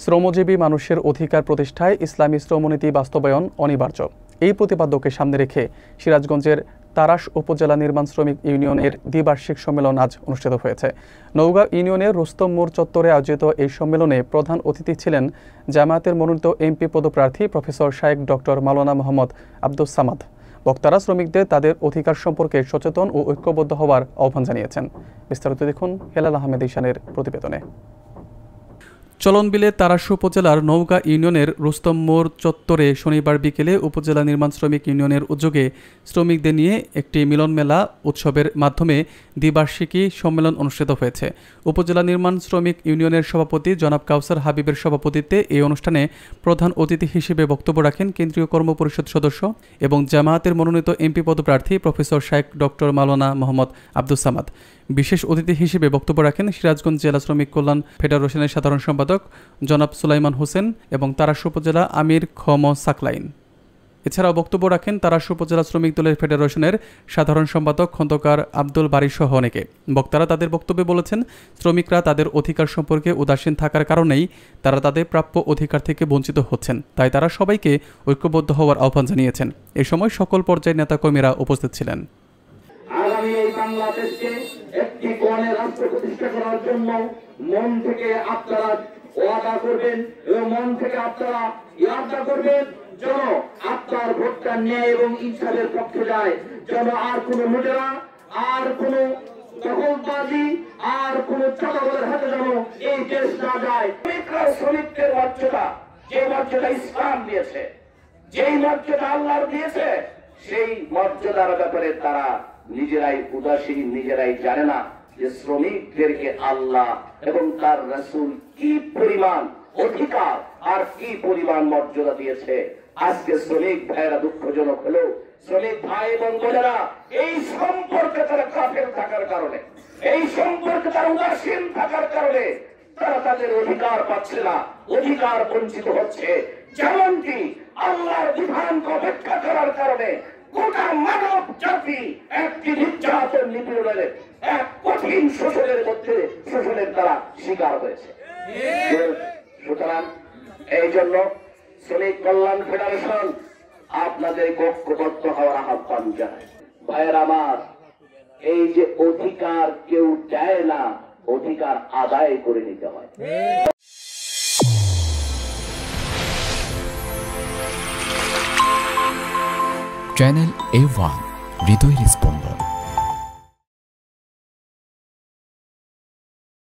শ্রমজীবী মানুষের অধিকার প্রতিষ্ঠায় ইসলামী শ্রমনীতি বাস্তবায়ন অনিবার্য। এই প্রতিপাদ্যকে সামনে রেখে সিরাজগঞ্জের তারাশ উপজেলা নির্মাণ শ্রমিক ইউনিয়নের দ্বিবার্ষিক সম্মেলন আজ অনুষ্ঠিত হয়েছে। নওগাঁ ইউনিয়নের রুস্তম মোড় চত্বরে আয়োজিত এই সম্মেলনে প্রধান অতিথি ছিলেন জামায়াতের মনোনীত এমপি পদপ্রার্থী প্রফেসর শায়েখ ডক্টর মাওলানা মোহাম্মদ আব্দুস সামাদ। বক্তারা শ্রমিকদের তাদের অধিকার সম্পর্কে সচেতন ও ঐক্যবদ্ধ হওয়ার আহ্বান জানিয়েছেন। বিস্তারিত দেখুন হেলাল আহমেদ ঈশানের প্রতিবেদনে। চলনবিলে তারাশ উপজেলার নওগাঁ ইউনিয়নের রুস্তম মোড় চত্বরে শনিবার বিকেলে উপজেলা নির্মাণ শ্রমিক ইউনিয়নের উদ্যোগে শ্রমিকদের নিয়ে একটি মিলন মেলা উৎসবের মাধ্যমে দ্বিবার্ষিকী সম্মেলন অনুষ্ঠিত হয়েছে। উপজেলা নির্মাণ শ্রমিক ইউনিয়নের সভাপতি জনাব কাউসার হাবিবের সভাপতিত্বে এই অনুষ্ঠানে প্রধান অতিথি হিসেবে বক্তব্য রাখেন কেন্দ্রীয় কর্মপরিষদ সদস্য এবং জামায়াতের মনোনীত এমপি পদপ্রার্থী প্রফেসর শায়েখ ডক্টর মাওলানা মোহাম্মদ আব্দুস সামাদ। বিশেষ অতিথি হিসেবে বক্তব্য রাখেন সিরাজগঞ্জ জেলা শ্রমিক কল্যাণ ফেডারেশনের সাধারণ সম্পাদক জনাব সুলাইমান হোসেন এবং তারাশ উপজেলা আমির খম সাকলাইন। এছাড়াও বক্তব্য রাখেন তারাশ উপজেলা শ্রমিক দলের ফেডারেশনের সাধারণ সম্পাদক খন্দকার আব্দুল বারী সহ অনেকে। বক্তারা তাদের বক্তব্যে বলেছেন, শ্রমিকরা তাদের অধিকার সম্পর্কে উদাসীন থাকার কারণেই তারা তাদের প্রাপ্য অধিকার থেকে বঞ্চিত হচ্ছেন। তাই তারা সবাইকে ঐক্যবদ্ধ হওয়ার আহ্বান জানিয়েছেন। এ সময় সকল পর্যায়ের নেতাকর্মীরা উপস্থিত ছিলেন। আগামী এই বাংলাদেশকে একটি কোণের রাষ্ট্র প্রতিষ্ঠা করার জন্য মন থেকে আপনারা ওয়াদা করবেন এবং মন থেকে আপনারা ইয়াদা করবেন যেন আপনার ভোটটা ন্যায় এবং ইনসাফের পক্ষে যায়, যেন আর কোনো লুটেরা, আর কোনো দখলবাজি, আর কোনো চাঁদাবাজের হাতে যেন এই দেশ না যায়। শ্রমিকদের মর্যাদা, যে মর্যাদা ইসলাম দিয়েছে, যেই মর্যাদা আল্লাহ দিয়েছে, সেই মর্যাদার ব্যাপারে তারা নিজেরাই উদাসীন, নিজেরাই জানে না যে শ্রমিকদেরকে আল্লাহ এবং তার রাসূল কি পরিমাণ অধিকার আর কি পরিমাণ মর্যাদা দিয়েছে। আজকে শ্রমিক ভাইয়েরা দুঃখজনক হলেও শ্রমিক ভাই এবং বোনেরা এই সম্পর্কে তারা কাফের থাকার কারণে, এই সম্পর্কে তারা উদাসীন থাকার কারণে তারা তাদের অধিকার পাচ্ছে না, অধিকার বঞ্চিত হচ্ছে। যেমনটি আল্লাহর বিধানকে অপেক্ষা করার কারণে গোটা মানব জাতি একটি নির্যাতন নিপীড়নের এক কঠিন শোষণের মধ্যে শোষণের দ্বারা শিকার হয়েছে। সুতরাং এই জন্য শ্রমিক কল্যাণ ফেডারেশন আপনাদের ঐক্যবদ্ধ হওয়ার আহ্বান জানায়। ভাইয়ের আমার, এই যে অধিকার কেউ দেয় না, অধিকার আদায় করে নিতে হয়। চ্যানেল A1 হৃদয় রেসপন্স।